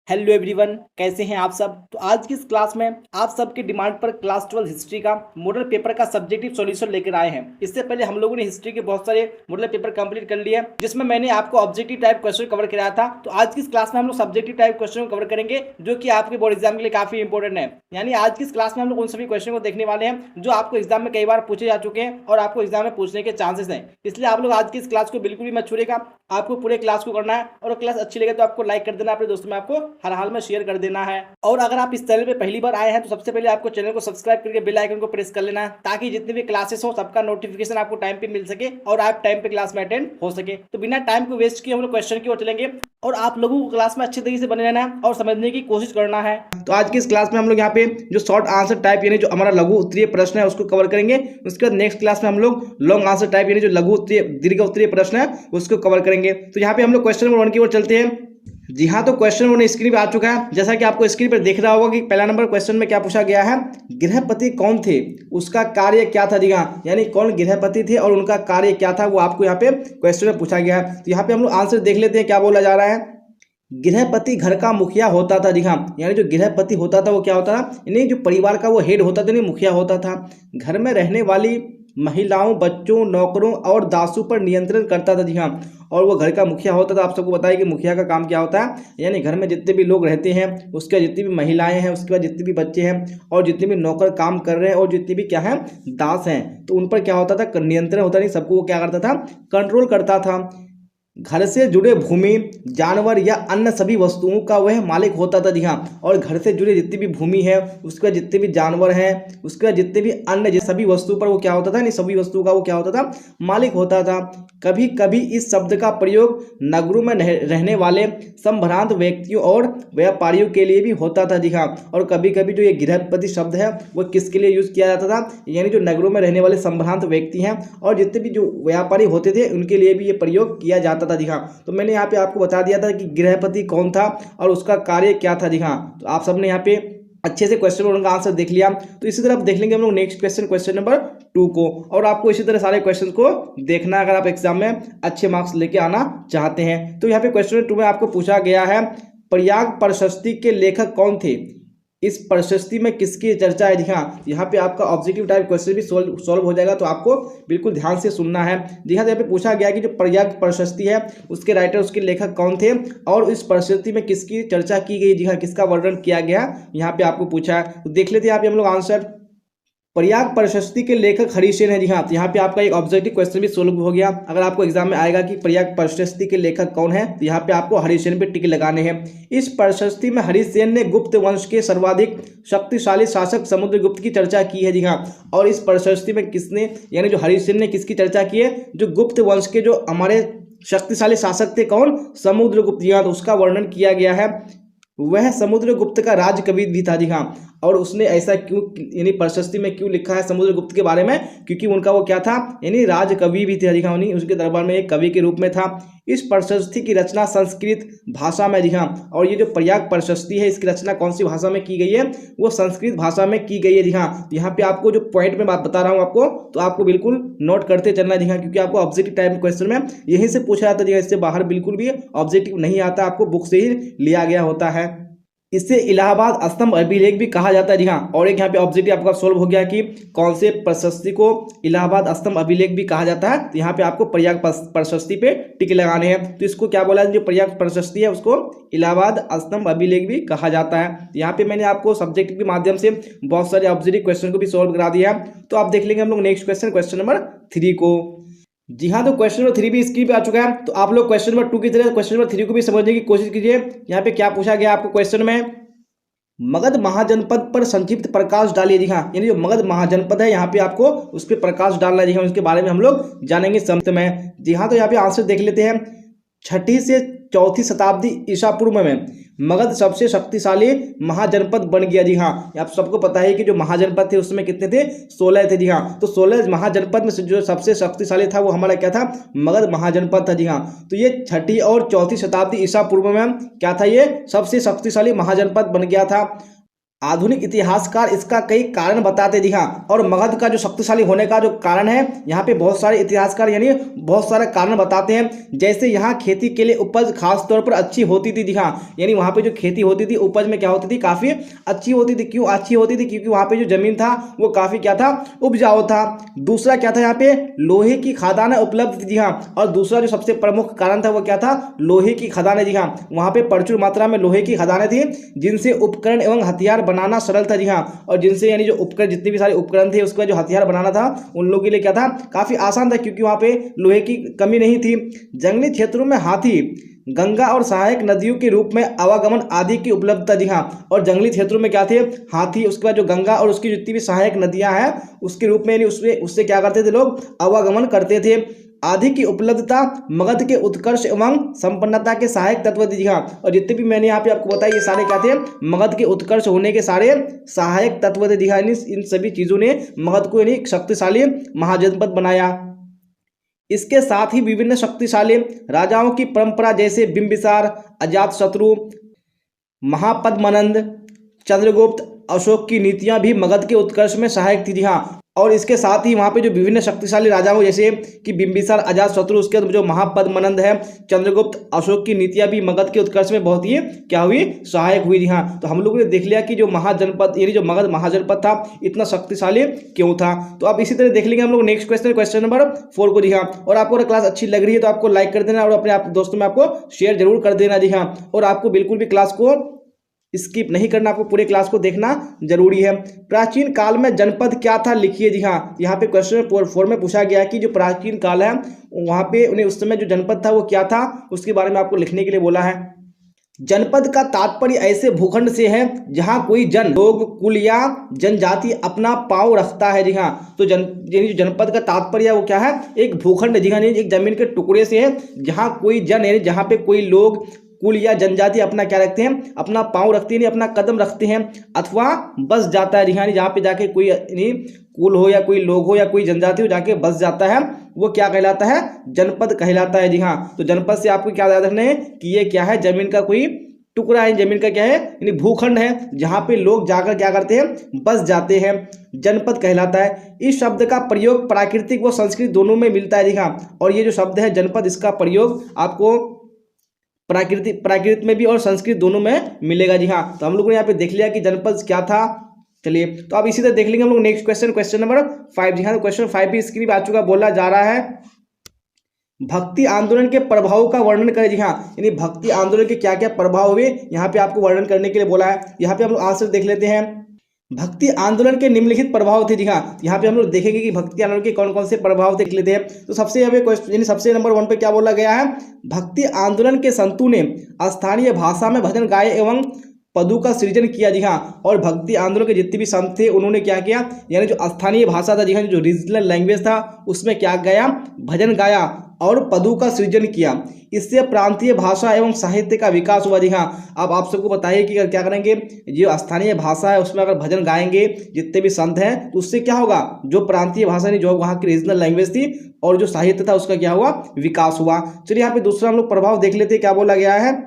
Hello everyone, कैसे हैं आप सब। तो आज की इस क्लास में आप सबके डिमांड पर क्लास 12 हिस्ट्री का मॉडल पेपर का सब्जेक्टिव सॉल्यूशन लेकर आए हैं। इससे पहले हम लोगों ने हिस्ट्री के बहुत सारे मॉडल पेपर कंप्लीट कर लिए, जिसमें मैंने आपको ऑब्जेक्टिव टाइप क्वेश्चन कवर कराया था। तो आज की इस क्लास में हम लोग सब्जेक्टिव टाइप क्वेश्चन कवर करेंगे, जो कि आपके बोर्ड एग्जाम के लिए काफी इंपॉर्टेंट है। यानी आज की इस क्लास में हम लोग उन सभी क्वेश्चन को देखने वाले हैं जो आपको एग्जाम में कई बार पूछे जा चुके हैं और आपको एग्जाम में पूछने के चांसेस हैं। इसलिए आप लोग आज की इस क्लास को बिल्कुल भी मत छोड़िएगा, आपको पूरे क्लास को करना है। और क्लास अच्छी लगे तो आपको लाइक कर देना, अपने दोस्तों में आपको हर हाल में शेयर कर देना है। और अगर आप इस चैनल पे पहली बार आए हैं तो सबसे पहले आपको चैनल को सब्सक्राइब करके बेल आइकन को प्रेस कर लेना है, ताकि जितने भी क्लासेस हो सबका नोटिफिकेशन आपको टाइम पे मिल सके और आप टाइम पे क्लास में अटेंड हो सके। तो बिना टाइम को वेस्ट किए हम लोग क्वेश्चन की ओर चलेंगे और आप लोगों को क्लास में अच्छे तरीके से बने रहना है और समझने की कोशिश करना है। तो आज की इस क्लास में हम लोग यहाँ पे जो शॉर्ट आंसर टाइप यानी जो हमारा लघु उत्तरीय प्रश्न है उसको कवर करेंगे। उसके बाद नेक्स्ट क्लास में हम लोग लॉन्ग आंसर टाइप यानी जो लघु उत्तरीय दीर्घ उत्तरीय प्रश्न है उसको कवर करेंगे। तो यहाँ पे हम लोग क्वेश्चन नंबर 1 की ओर चलते हैं। जी हाँ, तो क्वेश्चन नंबर स्क्रीन पे आ चुका है। जैसा कि आपको स्क्रीन पर दिख रहा होगा कि पहला नंबर क्वेश्चन में क्या पूछा गया है, गृहपति कौन थे, उसका कार्य क्या था। जी हाँ, यानी कौन गृहपति थे और उनका कार्य क्या था, वो आपको यहाँ पे क्वेश्चन में पूछा गया है। तो यहाँ पे हम लोग आंसर देख लेते हैं क्या बोला जा रहा है। गृहपति घर का मुखिया होता था। जी हाँ, यानी जो गृहपति होता था वो क्या होता था, यानी जो परिवार का वो हेड होता था, नहीं मुखिया होता था। घर में रहने वाली महिलाओं, बच्चों, नौकरों और दासों पर नियंत्रण करता था। जी हाँ, और वो घर का मुखिया होता था। आप सबको बताया कि मुखिया का काम क्या होता है, यानी घर में जितने भी लोग रहते हैं, उसके जितनी भी महिलाएं हैं, उसके बाद जितने भी बच्चे हैं और जितने भी नौकर काम कर रहे हैं और जितने भी क्या है दास हैं, तो उन पर क्या होता था, नियंत्रण होता नहीं, सबको वो क्या करता था, कंट्रोल करता था। घर से जुड़े भूमि, जानवर या अन्य सभी वस्तुओं का वह मालिक होता था। जी हाँ, और घर से जुड़े जितनी भी भूमि है, उसके बाद जितने भी जानवर हैं, उसके बाद जितने भी अन्य सभी वस्तु पर वो क्या होता था, नहीं सभी वस्तुओं का वो क्या होता था, मालिक होता था। कभी कभी इस शब्द का प्रयोग नगरों में रहने वाले संभ्रांत व्यक्तियों और व्यापारियों के लिए भी होता था। जी हाँ, और कभी कभी जो ये गृहपति शब्द है वो किसके लिए यूज किया जाता था, यानी जो नगरों में रहने वाले संभ्रांत व्यक्ति हैं और जितने भी जो व्यापारी होते थे उनके लिए भी ये प्रयोग किया जाता था। जी हाँ, तो मैंने यहाँ पे आपको बता दिया था कि गृहपति कौन था और उसका कार्य क्या था। जी हाँ, तो आप सबने यहाँ पे अच्छे से क्वेश्चन और उनका आंसर देख लिया। तो इसी तरह देख लेंगे हम लोग नेक्स्ट क्वेश्चन, क्वेश्चन नंबर 2 को। और आपको इसी तरह सारे क्वेश्चन को देखना अगर आप एग्जाम में अच्छे मार्क्स लेके आना चाहते हैं। तो यहाँ पे क्वेश्चन नंबर 2 में आपको पूछा गया है, प्रयाग प्रशस्ति के लेखक कौन थे, इस प्रशस्ति में किसकी चर्चा है। जी हाँ, यहाँ पे आपका ऑब्जेक्टिव टाइप क्वेश्चन भी सॉल्व हो जाएगा, तो आपको बिल्कुल ध्यान से सुनना है। जी हाँ, तो यहाँ पे पूछा गया कि जो प्रयाग प्रशस्ति है उसके राइटर, उसके लेखक कौन थे और इस प्रशस्ति में किसकी चर्चा की गई। जी हाँ, किसका वर्णन किया गया, यहाँ पे आपको पूछा है। तो देख लेते हैं यहाँ पे हम लोग आंसर। प्रयाग प्रशस्ति के लेखक हरिसेन है। जी हाँ, तो यहाँ पे आपका एक ऑब्जेक्टिव क्वेश्चन भी सोल्व हो गया। अगर आपको एग्जाम में आएगा कि प्रयाग प्रशस्ति के लेखक कौन है, तो यहाँ पे आपको हरिसेन पे टिक लगाने हैं। इस प्रशस्ति में हरिसेन ने गुप्त वंश के सर्वाधिक शक्तिशाली शासक समुद्रगुप्त की चर्चा की है। जी हाँ, और इस प्रशस्ति में किसने, यानी जो हरिसेन ने किसकी चर्चा की है, जो गुप्त वंश के जो हमारे शक्तिशाली शासक थे, कौन, समुद्रगुप्त। यहाँ तो उसका वर्णन किया गया है। वह समुद्रगुप्त का राजकवि भी था। जी हाँ, और उसने ऐसा क्यों, यानी प्रशस्ति में क्यों लिखा है समुद्रगुप्त के बारे में, क्योंकि उनका वो क्या था, यानी राजकवि भी थे। जी हाँ, उसके दरबार में एक कवि के रूप में था। इस प्रशस्ति की रचना संस्कृत भाषा में। जी हाँ, और ये जो प्रयाग प्रशस्ति है इसकी रचना कौन सी भाषा में की गई है, वो संस्कृत भाषा में की गई है। जी हाँ, यहाँ पे आपको जो पॉइंट में बात बता रहा हूँ आपको, तो आपको बिल्कुल नोट करते चलना। जी हाँ, क्योंकि आपको ऑब्जेक्टिव टाइप क्वेश्चन में यहीं से पूछा जाता है, इससे बाहर बिल्कुल भी ऑब्जेक्टिव नहीं आता, आपको बुक से ही लिया गया होता है। इसे इलाहाबाद स्तंभ अभिलेख भी कहा जाता है। जी हाँ, और एक यहाँ पे ऑब्जेक्टिव आपका सोल्व हो गया कि कौन से प्रशस्ति को इलाहाबाद स्तंभ अभिलेख भी कहा जाता है। तो यहाँ पे आपको प्रयाग प्रशस्ति पे टिक लगाने हैं। तो इसको क्या बोला है, जो प्रयाग प्रशस्ति है उसको इलाहाबाद स्तंभ अभिलेख भी कहा जाता है। यहाँ पे मैंने आपको सब्जेक्ट के माध्यम से बहुत सारे ऑब्जेक्टिव क्वेश्चन को भी सोल्व करा दिया है। तो आप देख लेंगे हम लोग नेक्स्ट क्वेश्चन, क्वेश्चन नंबर 3 को। जी हाँ, तो क्वेश्चन नंबर 3 भी स्क्रीन पे आ चुका है। तो आप लोग क्वेश्चन नंबर 2 की तरह क्वेश्चन नंबर 3 को भी समझने की कोशिश कीजिए। यहाँ पे क्या पूछा गया आपको क्वेश्चन में, मगध महाजनपद पर संक्षिप्त प्रकाश डालिए। जी हाँ, यानी जो मगध महाजनपद है यहाँ पे आपको उस पर प्रकाश डालना है। जी हाँ, उसके बारे में हम लोग जानेंगे संक्षिप्त में। जी हाँ, तो यहाँ पे आंसर देख लेते हैं। 6ठी से 4ठी शताब्दी ईसा पूर्व में मगध सबसे शक्तिशाली महाजनपद बन गया। जी हाँ, आप सबको पता है कि जो महाजनपद थे उसमें कितने थे, 16 थे। जी हाँ, तो 16 महाजनपद में से जो सबसे शक्तिशाली था वो हमारा क्या था, मगध महाजनपद था। जी हाँ, तो ये 6ठी और 4ठी शताब्दी ईसा पूर्व में क्या था, ये सबसे शक्तिशाली महाजनपद बन गया था। आधुनिक इतिहासकार इसका कई कारण बताते जी हाँ। और मगध का जो शक्तिशाली होने का जो कारण है, यहाँ पे बहुत सारे इतिहासकार यानी बहुत सारे कारण बताते हैं। जैसे यहाँ खेती के लिए उपज खास तौर पर अच्छी होती थी जी हाँ, यानी वहाँ पे जो खेती होती थी उपज में क्या होती थी, काफ़ी अच्छी होती थी। क्यों अच्छी होती थी? क्योंकि वहाँ पे जो जमीन था वो काफ़ी क्या था, उपजाऊ था। दूसरा क्या था, यहाँ पे लोहे की खदानें उपलब्ध थी जी हाँ। और दूसरा जो सबसे प्रमुख कारण था वो क्या था, लोहे की खदानें जी हाँ। वहाँ पे प्रचुर मात्रा में लोहे की खदानें थी जिनसे उपकरण एवं हथियार बनाना सरल था जी हाँ। और जिनसे यानी जो उपकरण, जितने भी सारे उपकरण थे उसका जो हथियार बनाना था उन लोगों के लिए क्या था, काफ़ी आसान था, क्योंकि वहाँ पे लोहे की कमी नहीं थी। जंगली क्षेत्रों में हाथी, गंगा और सहायक नदियों के रूप में आवागमन आदि की उपलब्धता जी हाँ। और जंगली क्षेत्रों में क्या थे, हाथी, उसके बाद जो गंगा और उसकी जितनी भी सहायक नदियां हैं उसके रूप में, यानी उससे क्या करते थे लोग, आवागमन करते थे। आदि की उपलब्धता मगध के उत्कर्ष एवं संपन्नता के सहायक तत्व थे जी हाँ। और जितने भी मैंने यहाँ पे आपको बताया ये सारे क्या थे, मगध के उत्कर्ष होने के सारे सहायक तत्व थे जी हाँ। इन सभी चीजों ने मगध को यानी शक्तिशाली महाजनपद बनाया। इसके साथ ही विभिन्न शक्तिशाली राजाओं की परंपरा जैसे बिंबिसार, अजातशत्रु, महापद्मनंद, चंद्रगुप्त, अशोक की नीतियां भी मगध के उत्कर्ष में सहायक थी जी हाँ। और इसके साथ ही वहाँ पे जो विभिन्न शक्तिशाली राजाओं जैसे कि बिंबिसार, अजातशत्रु, उसके बाद जो महापद्मनंद है, चंद्रगुप्त, अशोक की नीतियां भी मगध के उत्कर्ष में बहुत ही क्या हुई, सहायक हुई जी हाँ। तो हम लोगों ने देख लिया कि जो महाजनपद यानी जो मगध महाजनपद था इतना शक्तिशाली क्यों था। तो अब इसी तरह देख लेंगे हम लोग नेक्स्ट क्वेश्चन, क्वेश्चन नंबर 4 को जी हाँ। और आपको अगर क्लास अच्छी लग रही है तो आपको लाइक कर देना और अपने आप दोस्तों में आपको शेयर जरूर कर देना जी हाँ। और आपको बिल्कुल भी क्लास को स्किप नहीं करना, आपको पूरे क्लास को देखना जरूरी है। प्राचीन काल में जनपद क्या था, लिखिए जी हाँ। यहाँ पे क्वेश्चन 4 में पूछा गया कि जो प्राचीन काल है वहाँ पे उन्हें उस समय जो जनपद था वो क्या था, उसके बारे में आपको लिखने के लिए बोला है। जनपद का तात्पर्य ऐसे भूखंड से है जहां कोई जन, लोग, कुल या जनजाति अपना पांव रखता है जी हाँ। तो यानी जो जनपद का तात्पर्य है वो क्या है, एक भूखंड जी हाँ, एक जमीन के टुकड़े से है जहां कोई जन यानी जहां पे कोई लोग, कुल या जनजाति अपना क्या रखते हैं, अपना पांव रखते हैं, अपना कदम रखते हैं अथवा बस जाता है जी हाँ। जहाँ पे जाके कोई कुल हो या कोई लोग हो या कोई जनजाति हो जाके बस जाता है वो क्या कहलाता है, जनपद कहलाता है जी हाँ। तो जनपद से आपको क्या याद रखना है कि ये क्या है, जमीन का कोई टुकड़ा है, जमीन का क्या है, यानी भूखंड है जहाँ पे लोग जाकर क्या करते हैं, बस जाते हैं, जनपद कहलाता है। इस शब्द का प्रयोग प्राकृतिक व संस्कृत दोनों में मिलता है जी हाँ। और ये जो शब्द है जनपद, इसका प्रयोग आपको प्राकृत में भी और संस्कृत दोनों में मिलेगा जी हाँ। तो हम लोगों ने यहाँ पे देख लिया कि जनपद क्या था। चलिए तो अब इसी तरह देख लेंगे हम लोग नेक्स्ट क्वेश्चन, क्वेश्चन नंबर 5 जी हाँ। तो क्वेश्चन 5 भी स्क्रीन पे आ चुका, बोला जा रहा है भक्ति आंदोलन के प्रभाव का वर्णन करें जी हाँ। यानी भक्ति आंदोलन के क्या क्या प्रभाव हुए यहाँ पे आपको वर्णन करने के लिए बोला है। यहाँ पे हम लोग आंसर देख लेते हैं। भक्ति आंदोलन के निम्नलिखित प्रभाव थे जी हाँ। यहाँ पे हम लोग देखेंगे कि भक्ति आंदोलन के कौन कौन से प्रभाव देख लेते हैं। तो सबसे हमें क्वेश्चन यानी सबसे नंबर 1 पे क्या बोला गया है, भक्ति आंदोलन के संतों ने स्थानीय भाषा में भजन गाए एवं पदों का सृजन किया जी हाँ। और भक्ति आंदोलन के जितने भी संत थे उन्होंने क्या किया, यानी जो स्थानीय भाषा था जी हाँ, जो रीजनल लैंग्वेज था उसमें क्या गाया, भजन गाया और पदों का सृजन किया। इससे प्रांतीय भाषा एवं साहित्य का विकास हुआ जी हाँ। अब आप सबको बताइए कि अगर क्या करेंगे, जो स्थानीय भाषा है उसमें अगर भजन गाएंगे जितने भी संत हैं तो उससे क्या होगा, जो प्रांतीय भाषा यानी जो वहाँ की रीजनल लैंग्वेज थी और जो साहित्य था उसका क्या हुआ, विकास हुआ। चलिए यहाँ पे दूसरा हम लोग प्रभाव देख लेते हैं, क्या बोला गया है,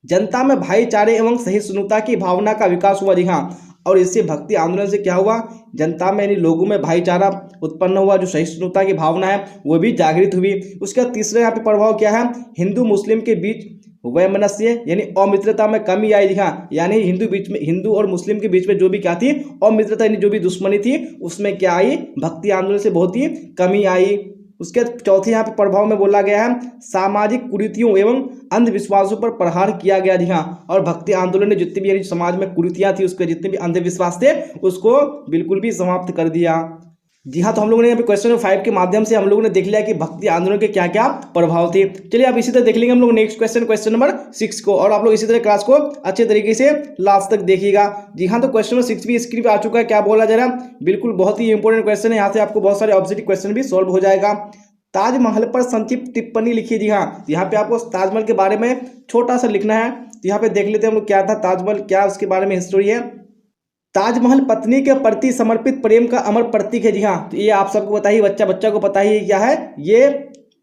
जनता में भाईचारे एवं सहिष्णुता की भावना का विकास हुआ जी हाँ। और इससे भक्ति आंदोलन से क्या हुआ, जनता में यानी लोगों में भाईचारा उत्पन्न हुआ, जो सहिष्णुता की भावना है वो भी जागृत हुई। उसके बाद तीसरा यहाँ पे प्रभाव क्या है, हिंदू मुस्लिम के बीच वैमनस्य यानी अमित्रता में कमी आई जी हाँ। यानी हिंदू और मुस्लिम के बीच में जो भी क्या थी, अमित्रता यानी जो भी दुश्मनी थी उसमें क्या आई, भक्ति आंदोलन से बहुत ही कमी आई। उसके चौथे यहाँ पे प्रभाव में बोला गया है सामाजिक कुरीतियों एवं अंधविश्वासों पर प्रहार किया गया जी हाँ। और भक्ति आंदोलन ने जितनी भी यानी समाज में कुरीतियां थी, उसके जितने भी अंधविश्वास थे उसको बिल्कुल भी समाप्त कर दिया जी हाँ। तो हम लोगों ने यहाँ पे क्वेश्चन 5 के माध्यम से हम लोगों ने देख लिया कि भक्ति आंदोलन के क्या क्या प्रभाव थे। चलिए अब इसी तरह देख लेंगे हम लोग नेक्स्ट क्वेश्चन, क्वेश्चन नंबर 6 को। और आप लोग इसी तरह क्लास को अच्छे तरीके से लास्ट तक देखिएगा जी हाँ। तो क्वेश्चन नंबर 6 भी स्क्रीन पे आ चुका है, क्या बोला जा रहा है, बिल्कुल बहुत ही इंपॉर्टेंट क्वेश्चन है। यहाँ से आपको बहुत सारे ऑब्जेक्टिव क्वेश्चन भी सॉल्व हो जाएगा। ताजमहल पर संक्षिप्त टिप्पणी लिखिए जी हाँ। यहाँ पे आपको ताजमहल के बारे में छोटा सा लिखना है। तो यहाँ पे देख लेते हैं हम लोग क्या था ताजमहल, क्या उसके बारे में हिस्ट्री है। ताजमहल पत्नी के प्रति समर्पित प्रेम का अमर प्रतीक है जी हाँ। तो ये आप सबको बताइए, बच्चा को पता ही क्या है, ये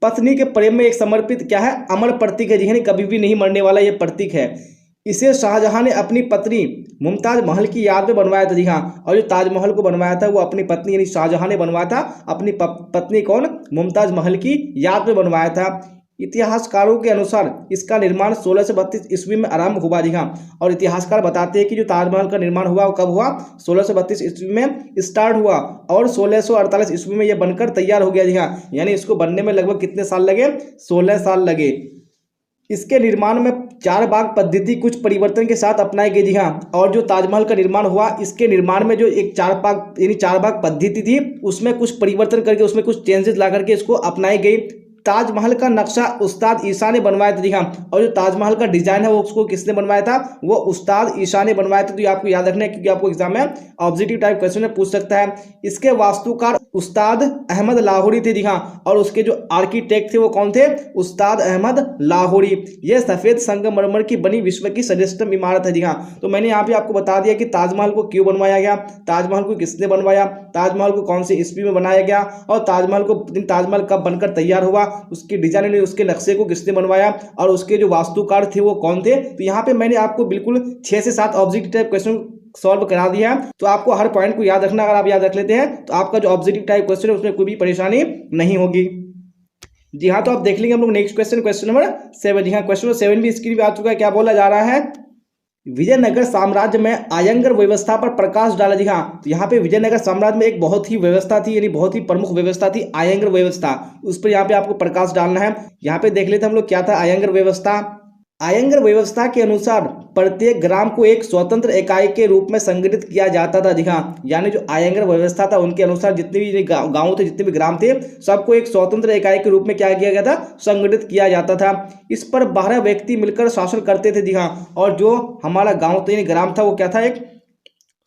पत्नी के प्रेम में एक समर्पित क्या है, अमर प्रतीक है जी हाँ, कभी भी नहीं मरने वाला ये प्रतीक है। इसे शाहजहां ने अपनी पत्नी मुमताज महल की याद में बनवाया था। जी हाँ, और जो ताजमहल को बनवाया था वो अपनी पत्नी यानी शाहजहां ने बनवाया था, अपनी पत्नी कौन, मुमताज महल की याद में बनवाया था। इतिहासकारों के अनुसार इसका निर्माण 1632 ईस्वी में आरंभ हुआ। जी हाँ, और इतिहासकार बताते हैं कि जो ताजमहल का निर्माण हुआ वो कब हुआ, 1632 ईस्वी में स्टार्ट हुआ और 1648 ईस्वी में यह बनकर तैयार हो गया। जी हाँ, यानी इसको बनने में लगभग कितने साल लगे, 16 साल लगे। इसके निर्माण में 4 भाग पद्धति कुछ परिवर्तन के साथ अपनाई गई। जी हाँ, और जो ताजमहल का निर्माण हुआ इसके निर्माण में जो एक 4 भाग यानी 4 भाग पद्धति थी उसमें कुछ परिवर्तन करके उसमें कुछ चेंजेस ला करके इसको अपनाई गई। ताजमहल का नक्शा उस्ताद ईसा ने बनवाया था। जी हाँ, और जो ताजमहल का डिजाइन है वो उसको किसने बनवाया था, वो उस्ताद ईसा ने बनवाया था। तो ये आपको याद रखना है क्योंकि आपको एग्जाम में ऑब्जेक्टिव टाइप क्वेश्चन में पूछ सकता है। इसके वास्तुकार उस्ताद अहमद लाहौरी थे। जी हाँ, और उसके जो आर्किटेक्ट थे वो कौन थे, उस्ताद अहमद लाहौरी। यह सफेद संगमरमर की बनी विश्व की सर्वश्रेष्ठ इमारत है। जी हाँ, तो मैंने यहाँ पे आपको बता दिया कि ताजमहल को क्यों बनवाया गया, ताजमहल को किसने बनवाया, ताजमहल को कौन सी ईस्वी में बनाया गया और ताजमहल कब बनकर तैयार हुआ, उसकी डिजाइन उसके नक्शे को किसने बनवाया और उसके जो वास्तुकार थे वो कौन थे। तो यहाँ पे मैंने आपको बिल्कुल 6 से 7 ऑब्जेक्टिव टाइप क्वेश्चन सॉल्व करा दिया है। तो आपको हर पॉइंट को याद रखना, अगर आप याद रख लेते हैं तो आपका जो ऑब्जेक्टिव टाइप क्वेश्चन है उसमें कोई भी परेशानी नहीं होगी। जी हाँ, तो आप देख लेंगे हम लोग नेक्स्ट क्वेश्चन, क्वेश्चन नंबर 7। जी हाँ, क्वेश्चन नंबर 7 भी स्क्रीन पे आ चुका है। क्या बोला जा रहा है, विजयनगर साम्राज्य में आयंगर व्यवस्था पर प्रकाश डाला। जी हाँ, तो यहाँ पे विजयनगर साम्राज्य में एक बहुत ही व्यवस्था थी यानी बहुत ही प्रमुख व्यवस्था थी आयंगर व्यवस्था, उस पर यहाँ पे आपको प्रकाश डालना है। यहाँ पे देख लेते हम लोग क्या था आयंगर व्यवस्था। आयंगर व्यवस्था के अनुसार प्रत्येक ग्राम को एक स्वतंत्र इकाई के रूप में संगठित किया जाता था। जी हाँ, यानी जो आयंगर व्यवस्था था उनके अनुसार जितने भी गांव थे, जितने भी ग्राम थे, सबको एक स्वतंत्र इकाई के रूप में क्या किया गया था, संगठित किया जाता था। इस पर 12 व्यक्ति मिलकर शासन करते थे। जी हाँ, और जो हमारा गाँव था यानी ग्राम था वो क्या था, एक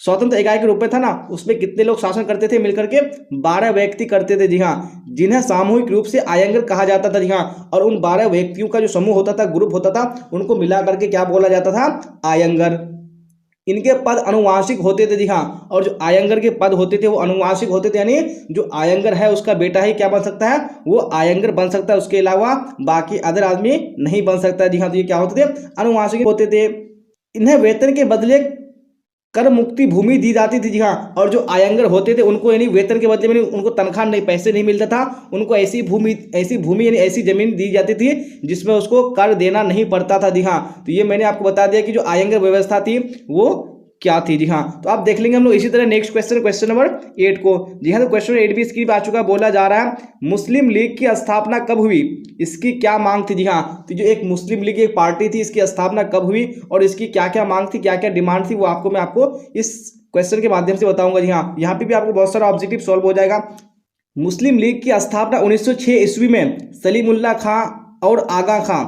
स्वतंत्र इकाई के रूप में था ना, उसमें कितने लोग शासन करते थे, मिलकर के 12 व्यक्ति करते थे। जी हाँ, जिन्हें सामूहिक रूप से आयंगर कहा जाता था। जी हाँ, और उन 12 व्यक्तियों का जो समूह होता था, ग्रुप होता था, उनको मिला करके क्या बोला जाता था, आयंगर। इनके पद अनुवांशिक होते थे। जी हाँ, और जो आयंगर के पद होते थे वो अनुवांशिक होते थे, यानी जो आयंगर है उसका बेटा ही क्या बन सकता है, वो आयंगर बन सकता है, उसके अलावा बाकी अदर आदमी नहीं बन सकता। जी हाँ, तो ये क्या होते थे, अनुवांशिक होते थे। इन्हें वेतन के बदले कर मुक्ति भूमि दी जाती थी। जी हाँ, और जो आयंगर होते थे उनको यानी वेतन के बदले में उनको तनख्वाह नहीं, पैसे नहीं मिलता था, उनको ऐसी भूमि यानी ऐसी जमीन दी जाती थी जिसमें उसको कर देना नहीं पड़ता था। जी हाँ, तो ये मैंने आपको बता दिया कि जो आयंगर व्यवस्था थी वो क्या थी। जी हाँ, तो आप देख लेंगे हम लोग इसी तरह नेक्स्ट क्वेश्चन, क्वेश्चन नंबर 8 को। जी हाँ, तो क्वेश्चन 8 भी स्क्रीन पे आ चुका है। बोला जा रहा है मुस्लिम लीग की स्थापना कब हुई, इसकी क्या मांग थी। जी हाँ, तो जो एक मुस्लिम लीग एक पार्टी थी, इसकी स्थापना कब हुई और इसकी क्या क्या मांग थी, क्या क्या डिमांड थी, वो मैं आपको इस क्वेश्चन के माध्यम से बताऊंगा। जी हाँ, यहाँ पे भी आपको बहुत सारा ऑब्जेक्टिव सॉल्व हो जाएगा। मुस्लिम लीग की स्थापना 1906 ईस्वी में सलीमुल्लाह खां और आगा खां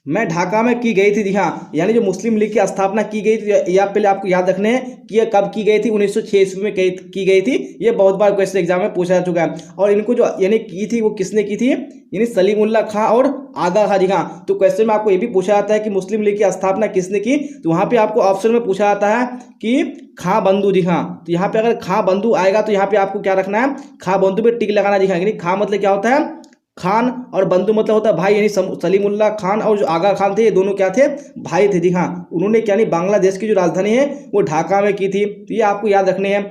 में ढाका में की गई थी। जी हाँ, यानी जो मुस्लिम लीग की स्थापना की गई थी, या पहले आपको याद रखने हैं कि यह कब की गई थी, 1906 ईस्वी में की गई थी। ये बहुत बार क्वेश्चन एग्जाम में पूछा जा चुका है। और इनको जो यानी की थी वो किसने की थी, यानी सलीमुल्लाह खां और आगा खां। जी हाँ, तो क्वेश्चन में आपको ये भी पूछा जाता है कि मुस्लिम लीग की स्थापना किसने की, तो वहाँ पे आपको ऑप्शन में पूछा जाता है कि खां बंधु। जी हाँ, तो यहाँ पे अगर खां बंधु आएगा तो यहाँ पे आपको क्या रखना है, खां बंधु पे टिक लगाना। जी हाँ, यानी खां मतलब क्या होता है, खान, और बंधु मतलब होता है भाई, यानी सलीमुल्लाह खान और जो आगा खान थे ये दोनों क्या थे, भाई थे। जी हाँ, उन्होंने क्या नहीं बांग्लादेश की जो राजधानी है वो ढाका में की थी। तो ये आपको याद रखने हैं।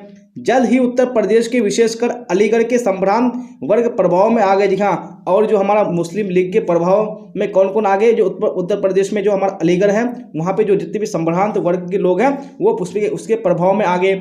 जल्द ही उत्तर प्रदेश के विशेषकर अलीगढ़ के संभ्रांत वर्ग प्रभाव में आ गए। जी हाँ, और जो हमारा मुस्लिम लीग के प्रभाव में कौन कौन आ गए, जो उत्तर प्रदेश में जो हमारा अलीगढ़ है वहाँ पे जो जितने भी संभ्रांत वर्ग के लोग हैं वो उसके प्रभाव में आ गए।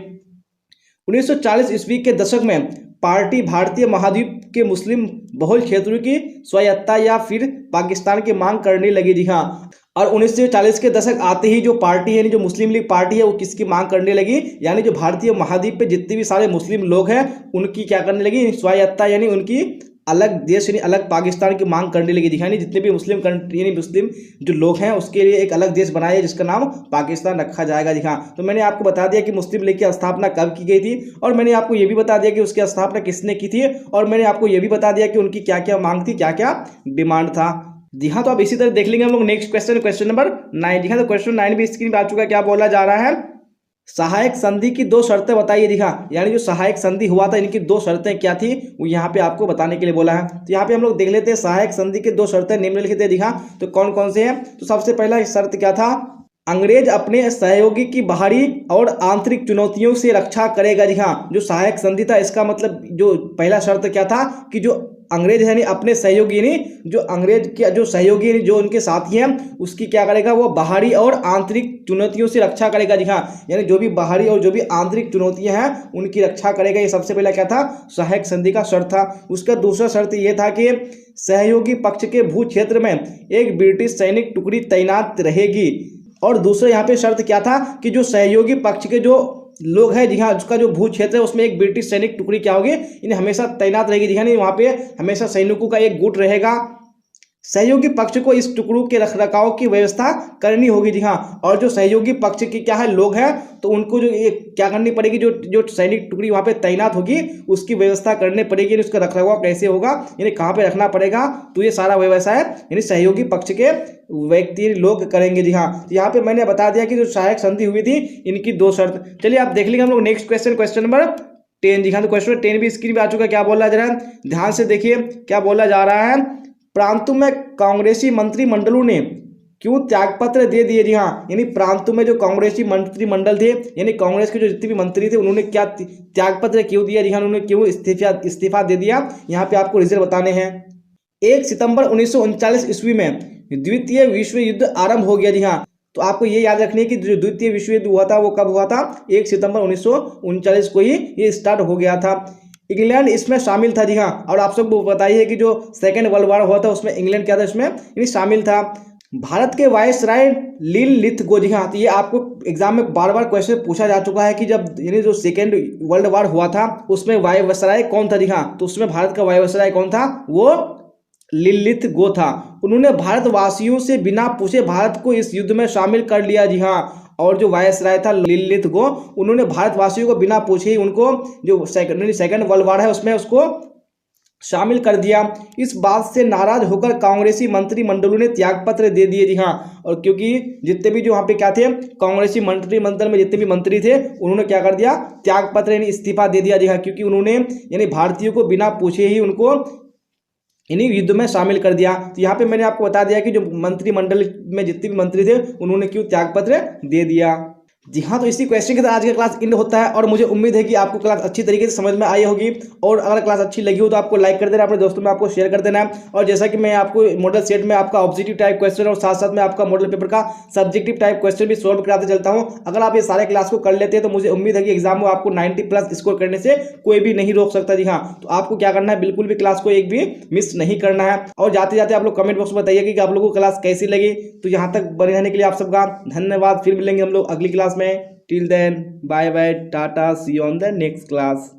1940 ईस्वी के दशक में पार्टी भारतीय महाद्वीप के मुस्लिम बहुल क्षेत्रों की स्वायत्तता या फिर पाकिस्तान की मांग करने लगी। जी हाँ, और 1940 के दशक आते ही जो पार्टी यानी जो मुस्लिम लीग पार्टी है वो किसकी मांग करने लगी, यानी जो भारतीय महाद्वीप पे जितने भी सारे मुस्लिम लोग हैं उनकी क्या करने लगी, स्वायत्तता यानी उनकी अलग देश यानी अलग पाकिस्तान की मांग करने लगी। यानी जितने भी मुस्लिम कंट्री यानी मुस्लिम जो लोग हैं उसके लिए एक अलग देश बनाया है जिसका नाम पाकिस्तान रखा जाएगा। जी हाँ, तो मैंने आपको बता दिया कि मुस्लिम लीग की स्थापना कब की गई थी, और मैंने आपको ये भी बता दिया कि उसकी स्थापना किसने की थी, और मैंने आपको ये भी बता दिया कि उनकी क्या क्या मांग थी, क्या क्या डिमांड था। जी हाँ, तो अब इसी तरह देख लेंगे हम लोग नेक्स्ट क्वेश्चन, क्वेश्चन नंबर 9। जी हाँ, तो क्वेश्चन 9 भी स्क्रीन पर आ चुका है। क्या बोला जा रहा है, सहायक संधि की 2 शर्तें बताइए। जी हाँ, यानी जो सहायक संधि हुआ था इनकी 2 शर्तें क्या थी वो यहाँ पे आपको बताने के लिए बोला है। तो यहाँ पे हम लोग देख लेते हैं सहायक संधि की 2 शर्तें निम्नलिखित है। जी हाँ, तो कौन कौन से हैं, तो सबसे पहला शर्त क्या था, अंग्रेज अपने सहयोगी की बाहरी और आंतरिक चुनौतियों से रक्षा करेगा। जी हाँ, जो सहायक संधि था इसका मतलब जो पहला शर्त क्या था कि जो अंग्रेज है यानी अपने सहयोगी यानी जो अंग्रेज के जो सहयोगी यानी जो उनके साथी हैं उसकी क्या करेगा, वो बाहरी और आंतरिक चुनौतियों से रक्षा करेगा। जी हाँ, यानी जो भी बाहरी और जो भी आंतरिक चुनौतियां हैं उनकी रक्षा करेगा। ये सबसे पहला क्या था, सहायक संधि का शर्त था। उसका दूसरा शर्त ये था कि सहयोगी पक्ष के भू क्षेत्र में एक ब्रिटिश सैनिक टुकड़ी तैनात रहेगी। और दूसरा यहाँ पे शर्त क्या था कि जो सहयोगी पक्ष के जो लोग हैं, जी हाँ, उसका जो भू क्षेत्र है उसमें एक ब्रिटिश सैनिक टुकड़ी क्या होगी, इन्हें हमेशा तैनात रहेगी। जी हाँ, नहीं वहाँ पे हमेशा सैनिकों का एक गुट रहेगा। सहयोगी पक्ष को इस टुकड़ों के रखरखाव की व्यवस्था करनी होगी। जी हाँ, और जो सहयोगी पक्ष के क्या है लोग हैं तो उनको जो ये क्या करनी पड़ेगी, जो जो सैनिक टुकड़ी वहाँ पे तैनात होगी उसकी व्यवस्था करनी पड़ेगी। उसका रखरखाव कैसे होगा, यानी कहाँ पे रखना पड़ेगा, तो ये सारा व्यवसाय यानी सहयोगी पक्ष के व्यक्ति लोग करेंगे। जी हाँ, तो यहाँ पे मैंने बता दिया कि जो सहायक संधि हुई थी इनकी दो शर्त। चलिए आप देख लेंगे हम लोग नेक्स्ट क्वेश्चन, क्वेश्चन नंबर 10। जी हाँ, तो क्वेश्चन नंबर 10 भी स्क्रीन पे आ चुका है। क्या बोल रहा है जरा ध्यान से देखिए, क्या बोला जा रहा है, प्रांतों में कांग्रेसी मंत्रिमंडलों ने क्यों त्यागपत्र दे दिए। जी हाँ, यानी प्रांतों में जो कांग्रेसी मंत्रिमंडल थे यानी कांग्रेस के जो जितने भी मंत्री थे उन्होंने क्या त्यागपत्र क्यों दिया। जी हाँ, उन्होंने क्यों इस्तीफा दे दिया, यहाँ पे आपको रीजन बताने हैं। 1 सितंबर 1939 ईस्वी में द्वितीय विश्व युद्ध आरंभ हो गया। जी हाँ, तो आपको ये याद रखनी है कि जो द्वितीय विश्व युद्ध हुआ था वो कब हुआ था, 1 सितंबर 1939 को ही ये स्टार्ट हो गया था। इंग्लैंड इसमें शामिल था। जी हाँ, और आप सबको बताइए कि जो सेकेंड वर्ल्ड वॉर हुआ था उसमें इंग्लैंड क्या था, इसमें यानी शामिल था। भारत के वायसराय लिनलिथगो। जी हाँ, तो ये आपको एग्जाम में बार बार क्वेश्चन पूछा जा चुका है कि जब यानी जो सेकेंड वर्ल्ड वॉर हुआ था उसमें वायसराय कौन था। जी हाँ, तो उसमें भारत का वायसराय कौन था, वो लिनलिथगो था। उन्होंने भारतवासियों से बिना पूछे भारत को इस युद्ध में शामिल कर लिया। जी हाँ, और जो वायसराय था लिनलिथगो उन्होंने भारतवासियों को बिना पूछे ही उनको जो सेकेंड वर्ल्ड वॉर है उसमें उसको शामिल कर दिया। इस बात से नाराज होकर कांग्रेसी मंत्रिमंडलों ने त्यागपत्र दे दिए। जी हाँ, और क्योंकि जितने भी जो वहाँ पे क्या थे कांग्रेसी मंत्रिमंडल में जितने भी मंत्री थे उन्होंने क्या कर दिया, त्यागपत्र यानी इस्तीफा दे दिया। जी हाँ, क्योंकि उन्होंने यानी भारतीयों को बिना पूछे ही उनको इन्हीं युद्ध में शामिल कर दिया। तो यहाँ पे मैंने आपको बता दिया कि जो मंत्रिमंडल में जितने भी मंत्री थे उन्होंने क्यों त्यागपत्र दे दिया। जी हाँ, तो इसी क्वेश्चन के साथ आज का क्लास एंड होता है और मुझे उम्मीद है कि आपको क्लास अच्छी तरीके से समझ में आई होगी। और अगर क्लास अच्छी लगी हो तो आपको लाइक कर देना, अपने दोस्तों में आपको शेयर कर देना। और जैसा कि मैं आपको मॉडल सेट में आपका ऑब्जेक्टिव टाइप क्वेश्चन और साथ साथ में आपका मॉडल पेपर का सब्जेक्टिव टाइप क्वेश्चन भी सॉल्व कराते चलता हूँ। अगर आप ये सारे क्लास को कर लेते हैं तो मुझे उम्मीद है कि एग्जाम में आपको 90+ स्कोर करने से कोई भी नहीं रोक सकता। जी हाँ, तो आपको क्या करना है, बिल्कुल भी क्लास को एक भी मिस नहीं करना है। और जाते जाते आप लोग कमेंट बॉक्स में बताइए कि आप लोगों को क्लास कैसी लगी। तो यहाँ तक बने रहने के लिए आप सबका धन्यवाद। फिर मिलेंगे हम लोग अगली क्लास में। Till then, bye bye, tata, see you on the next class.